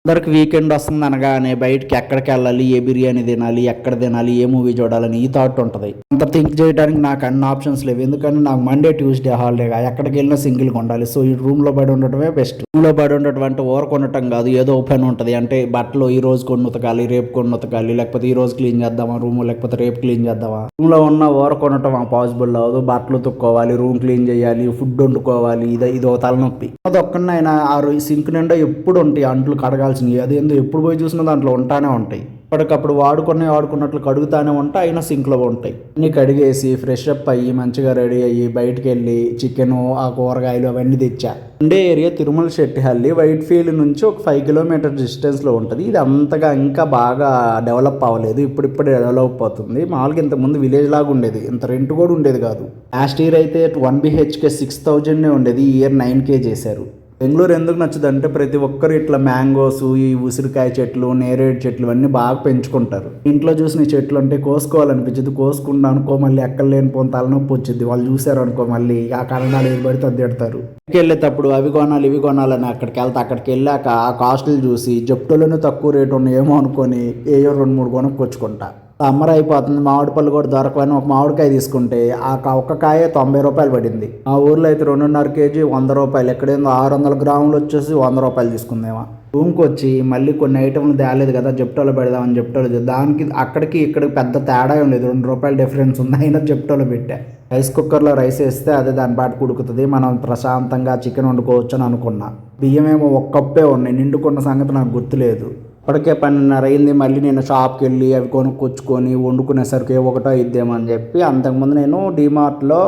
అందరికి వీకెండ్ వస్తుంది అనగానే బయటికి ఎక్కడికి వెళ్ళాలి, ఏ బిర్యానీ తినాలి, ఎక్కడ తినాలి, ఏ మూవీ చూడాలని ఈ థాట్ ఉంటుంది. అంత థింక్ చేయడానికి నాకు అన్ని ఆప్షన్స్ లేవు. ఎందుకంటే నాకు మండే ట్యూస్డే హాలిడేగా ఎక్కడికి వెళ్ళినా సింగిల్గా ఉండాలి. సో ఈ రూమ్లో పడి ఉండటమే బెస్ట్. రూమ్లో పడి ఉండటం అంటే ఓవర్ కొనటం కాదు, ఏదో ఓపెన్ ఉంటుంది. అంటే బట్టలు ఈ రోజు కొన్ని ఉతకాలి, రేపు కొన్ని ఉతకాలి, లేకపోతే ఈ రోజు క్లీన్ చేద్దామా రూమ్, లేకపోతే రేపు క్లీన్ చేద్దామా. రూమ్లో ఉన్న ఓవర్ కొనటం పాసిబుల్ అవ్వదు. బట్టలు ఉతుక్కోవాలి, రూమ్ క్లీన్ చేయాలి, ఫుడ్ వండుకోవాలి, ఇది ఒక తలనొప్పి. అది ఒక్కనైనా ఆ సింక్ నిండా ఎప్పుడు ఉంటాయి అంట్లు కడగాల్సి. అది ఎందుకు ఎప్పుడు పోయి చూసినా దాంట్లో ఉంటానే ఉంటాయి. అప్పటికప్పుడు వాడుకున్నట్లు కడుగుతానే ఉంటాయి, అయినా సింక్లో ఉంటాయి. అన్నీ కడిగేసి ఫ్రెష్ అప్ అయ్యి మంచిగా రెడీ అయ్యి బయటికి వెళ్ళి చికెను, ఆ కూరగాయలు అవన్నీ తెచ్చా. ఉండే ఏరియా తిరుమల శెట్టిహల్లి వైట్ ఫీల్డ్ నుంచి ఒక 5 కిలోమీటర్ డిస్టెన్స్లో ఉంటుంది. ఇది అంతగా ఇంకా బాగా డెవలప్ అవ్వలేదు, ఇప్పుడిప్పుడే డెవలప్ అవుతుంది. మామూలుగా ఇంతకుముందు విలేజ్ లాగా ఉండేది, ఇంత రెంట్ కూడా ఉండేది కాదు. లాస్ట్ ఇయర్ అయితే 1 BHK 6,000 ఉండేది, ఈ ఇయర్ 9K చేశారు. బెంగళూరు ఎందుకు నచ్చదంటే ప్రతి ఒక్కరు ఇట్లా మ్యాంగోస్, ఈ ఉసిరికాయ చెట్లు, నేరేడు చెట్లు ఇవన్నీ బాగా పెంచుకుంటారు. ఇంట్లో చూసిన చెట్లు అంటే కోసుకోవాలనిపించదు, కోసుకుంటా అనుకో మళ్ళీ ఎక్కడ లేని పోని తలనొప్పి వచ్చింది. వాళ్ళు చూసారు అనుకో మళ్ళీ ఆ కారణాలు ఏది పడితే అది తిడతారు. వెళ్ళేటప్పుడు అవి కొనాలి ఇవి కొనాలని అక్కడికి వెళ్ళాక ఆ కాస్టులు చూసి జప్టోలోనే తక్కువ రేటు ఉన్నాయేమో అనుకొని ఏయో 2-3 కొనుక్కొచ్చుకుంటా. సమ్మర్ అయిపోతుంది, మామిడి పళ్ళు కూడా దొరకవని ఒక మామిడికాయ తీసుకుంటే ఆ ఒక్క కాయ 90 రూపాయలు పడింది. ఆ ఊర్లో అయితే 2.5 kg 100 రూపాయలు, ఎక్కడేందో 600 గ్రాములు వచ్చేసి 100 రూపాయలు తీసుకుందేమా. రూమ్కి వచ్చి మళ్ళీ కొన్ని ఐటమ్లు తేలేదు కదా, జెప్టోలో పెడదామని జెప్టోలో, దానికి అక్కడికి ఇక్కడికి పెద్ద తేడా ఏం లేదు, 2 రూపాయలు డిఫరెన్స్ ఉంది, అయినా జెప్టోలో పెట్టా. రైస్ కుక్కర్లో రైస్ వేస్తే అదే దాని పాటు ఉడుకుతుంది, మనం ప్రశాంతంగా చికెన్ వండుకోవచ్చు అని అనుకున్నా. బియ్యం ఏమో 1 కప్పే ఉన్నాయి, నిండుకున్న సంగతి నాకు గుర్తులేదు. ఇప్పటికే 12:30 అయింది. మళ్ళీ నేను షాప్కి వెళ్ళి అవి కొనుక్కొచ్చుకొని వండుకునేసరికి ఒకటో ఇద్దేమో అని చెప్పి అంతకుముందు నేను డిమార్ట్లో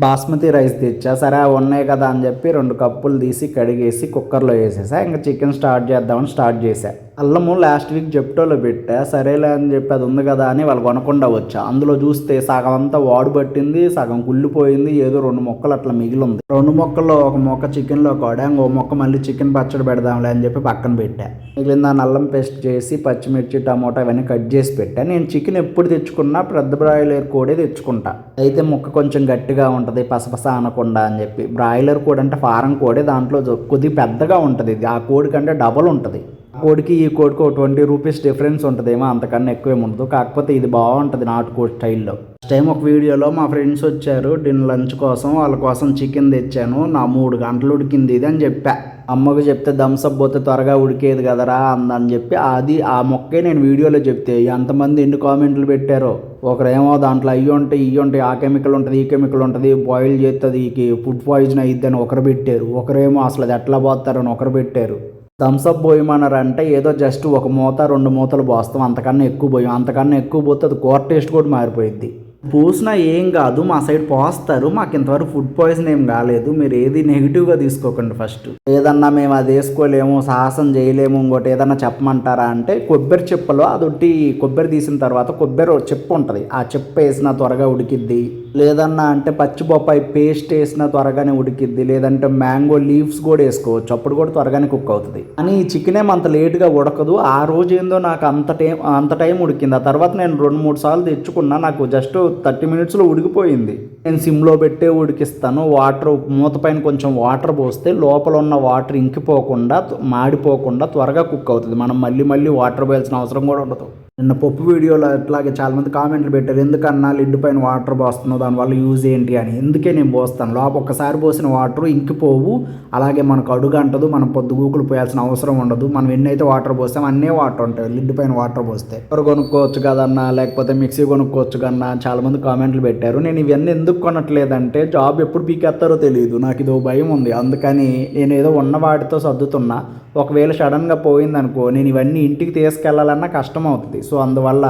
బాస్మతి రైస్ తెచ్చా. సరే ఉన్నాయి కదా అని చెప్పి 2 కప్పులు తీసి కడిగేసి కుక్కర్లో వేసేసా. ఇంకా చికెన్ స్టార్ట్ చేద్దామని స్టార్ట్ చేశా. అల్లము లాస్ట్ వీక్ జెప్టోలో పెట్టా, సరేలే అని చెప్పి అది ఉంది కదా అని వాళ్ళు కొనకుండా వచ్చా. అందులో చూస్తే సగం అంతా వాడు పట్టింది, సగం కుళ్ళిపోయింది, ఏదో 2 ముక్కలు అట్లా మిగిలి ఉంది. 2 ముక్కల్లో ఒక మొక్క చికెన్లో కూడా ఇంకో మొక్క మళ్ళీ చికెన్ పచ్చడి పెడదాంలే అని చెప్పి పక్కన పెట్టా. మిగిలిన దాన్ని అల్లం పేస్ట్ చేసి పచ్చిమిర్చి టమోటా ఇవన్నీ కట్ చేసి పెట్టా. నేను చికెన్ ఎప్పుడు తెచ్చుకున్నా పెద్ద బ్రాయిలర్ కోడే తెచ్చుకుంటా, అయితే ముక్క కొంచెం గట్టిగా ఉంటుంది పసపస అనకుండా అని చెప్పి. బ్రాయిలర్ కోడి అంటే ఫారం కోడి, దాంట్లో కొద్దిగా పెద్దగా ఉంటుంది, ఇది ఆ కోడి కంటే డబల్ ఉంటుంది. కోడికి ఈ కోడికి ఒక 20 రూపీస్ డిఫరెన్స్ ఉంటుందేమో, అంతకన్నా ఎక్కువేమి ఉండదు. కాకపోతే ఇది బాగుంటుంది నాటుకోడి స్టైల్లో. ఫస్ట్ టైం ఒక వీడియోలో మా ఫ్రెండ్స్ వచ్చారు లంచ్ కోసం, వాళ్ళ కోసం చికెన్ తెచ్చాను, నా 3 గంటలు ఉడికింది ఇది అని చెప్పా. అమ్మకు చెప్తే థమ్స్అప్ పోతే త్వరగా ఉడికేది కదరా అందని చెప్పి అది ఆ మొక్కే నేను వీడియోలో చెప్తే ఎంతమంది ఎన్ని కామెంట్లు పెట్టారో. ఒకరేమో దాంట్లో అయ్యి ఉంటాయి ఇవి ఉంటాయి, ఆ కెమికల్ ఉంటుంది ఈ కెమికల్ ఉంటుంది, బాయిల్ చేస్తుంది ఫుడ్ పాయిజన్ అయ్యిద్దని ఒకరు పెట్టారు. ఒకరేమో అసలు అది ఎట్లా పోతారని ఒకరు పెట్టారు. థమ్స్అప్ పోయమన్నారంటే ఏదో జస్ట్ 1 మూత 2 మూతలు పోస్తాం, అంతకన్నా ఎక్కువ పోయాం. అంతకన్నా ఎక్కువ పోతే అది కూర టేస్ట్ కూడా మారిపోయింది. పోసినా ఏం కాదు, మా సైడ్ పోస్తారు, మాకు ఇంతవరకు ఫుడ్ పాయిజన్ ఏం కాలేదు. మీరు ఏది నెగిటివ్గా తీసుకోకండి. ఫస్ట్ ఏదన్నా మేము అది వేసుకోలేము, సాహసం చేయలేము, ఇంకోటి ఏదన్నా చెప్పమంటారా అంటే కొబ్బరి చిప్పలో అదొట్టి కొబ్బరి తీసిన తర్వాత కొబ్బరి చెప్పు ఉంటుంది, ఆ చెప్పు వేసినా త్వరగా ఉడికిద్ది. లేదన్నా అంటే పచ్చి బొప్పాయి పేస్ట్ వేసినా త్వరగానే ఉడికిద్ది. లేదంటే మ్యాంగో లీవ్స్ కూడా వేసుకోవచ్చు, అప్పుడు కూడా త్వరగానే కుక్ అవుతుంది. కానీ ఈ చికెన్ ఏమో అంత లేట్గా ఉడకదు. ఆ రోజు ఏందో నాకు అంత టైం ఉడికింది. ఆ తర్వాత నేను 2-3 సార్లు తెచ్చుకున్నా, నాకు జస్ట్ 30 మినిట్స్లో ఉడికిపోయింది. నేను సిమ్లో పెట్టే ఉడికిస్తాను. వాటర్ మూత పైన కొంచెం వాటర్ పోస్తే లోపల ఉన్న వాటర్ ఇంకిపోకుండా మాడిపోకుండా త్వరగా కుక్ అవుతుంది. మనం మళ్ళీ వాటర్ పోయాల్సిన అవసరం కూడా ఉండదు. నిన్న పప్పు వీడియోలో అట్లాగే చాలామంది కామెంట్లు పెట్టారు, ఎందుకన్నా లిడ్ పైన వాటర్ పోస్తున్నావు, దానివల్ల యూజ్ ఏంటి అని. ఎందుకే నేను పోస్తాను, లోపల ఒక్కసారి పోసిన వాటర్ ఇంకిపోవు, అలాగే మనకు అడుగు అంటదు, మనం పొద్దుగూకులు పోయాల్సిన అవసరం ఉండదు. మనం ఎన్నైతే వాటర్ పోస్తాం అన్నే వాటర్ ఉంటాయి లిడ్ పైన వాటర్ పోస్తే. ఎవరు కొనుక్కోవచ్చు కదన్నా, లేకపోతే మిక్సీ కొనుక్కోవచ్చు కన్నా చాలామంది కామెంట్లు పెట్టారు. నేను ఇవన్నీ ఎందుకు కొనట్లేదంటే జాబ్ ఎప్పుడు పీకేస్తారో తెలియదు, నాకు ఇదో భయం ఉంది. అందుకని నేను ఏదో ఉన్న వాటితో సర్దుతున్నా. ఒకవేళ సడన్గా పోయిందనుకో నేను ఇవన్నీ ఇంటికి తీసుకెళ్లాలన్నా కష్టం అవుతుంది. సో అందువల్ల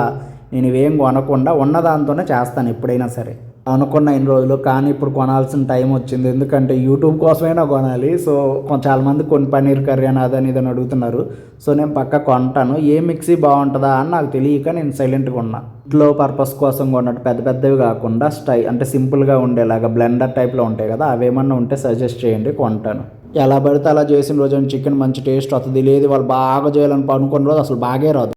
నేను ఇవేం కొనకుండా ఉన్న దాంతోనే చేస్తాను ఎప్పుడైనా సరే. అనుకున్న ఇన్ని రోజులు, కానీ ఇప్పుడు కొనాల్సిన టైం వచ్చింది. ఎందుకంటే యూట్యూబ్ కోసమైనా కొనాలి. సో చాలామంది కొన్ని పన్నీర్ కర్రీ అని అదని ఇదని అడుగుతున్నారు. సో నేను పక్క కొంటాను. ఏ మిక్సీ బాగుంటుందా అని నాకు తెలియక నేను సైలెంట్గా ఉన్నా. ఇంట్లో పర్పస్ కోసం కొన్నట్టు పెద్దవి కాకుండా అంటే సింపుల్గా ఉండేలాగా బ్లెండర్ టైప్లో ఉంటాయి కదా, అవేమన్నా ఉంటే సజెస్ట్ చేయండి, కొంటాను. ఎలా పడితే అలా చేసిన రోజు చికెన్ మంచి టేస్ట్ వస్తుంది. లేదు వాళ్ళు బాగా చేయాలని అనుకున్న రోజు అసలు బాగే రాదు.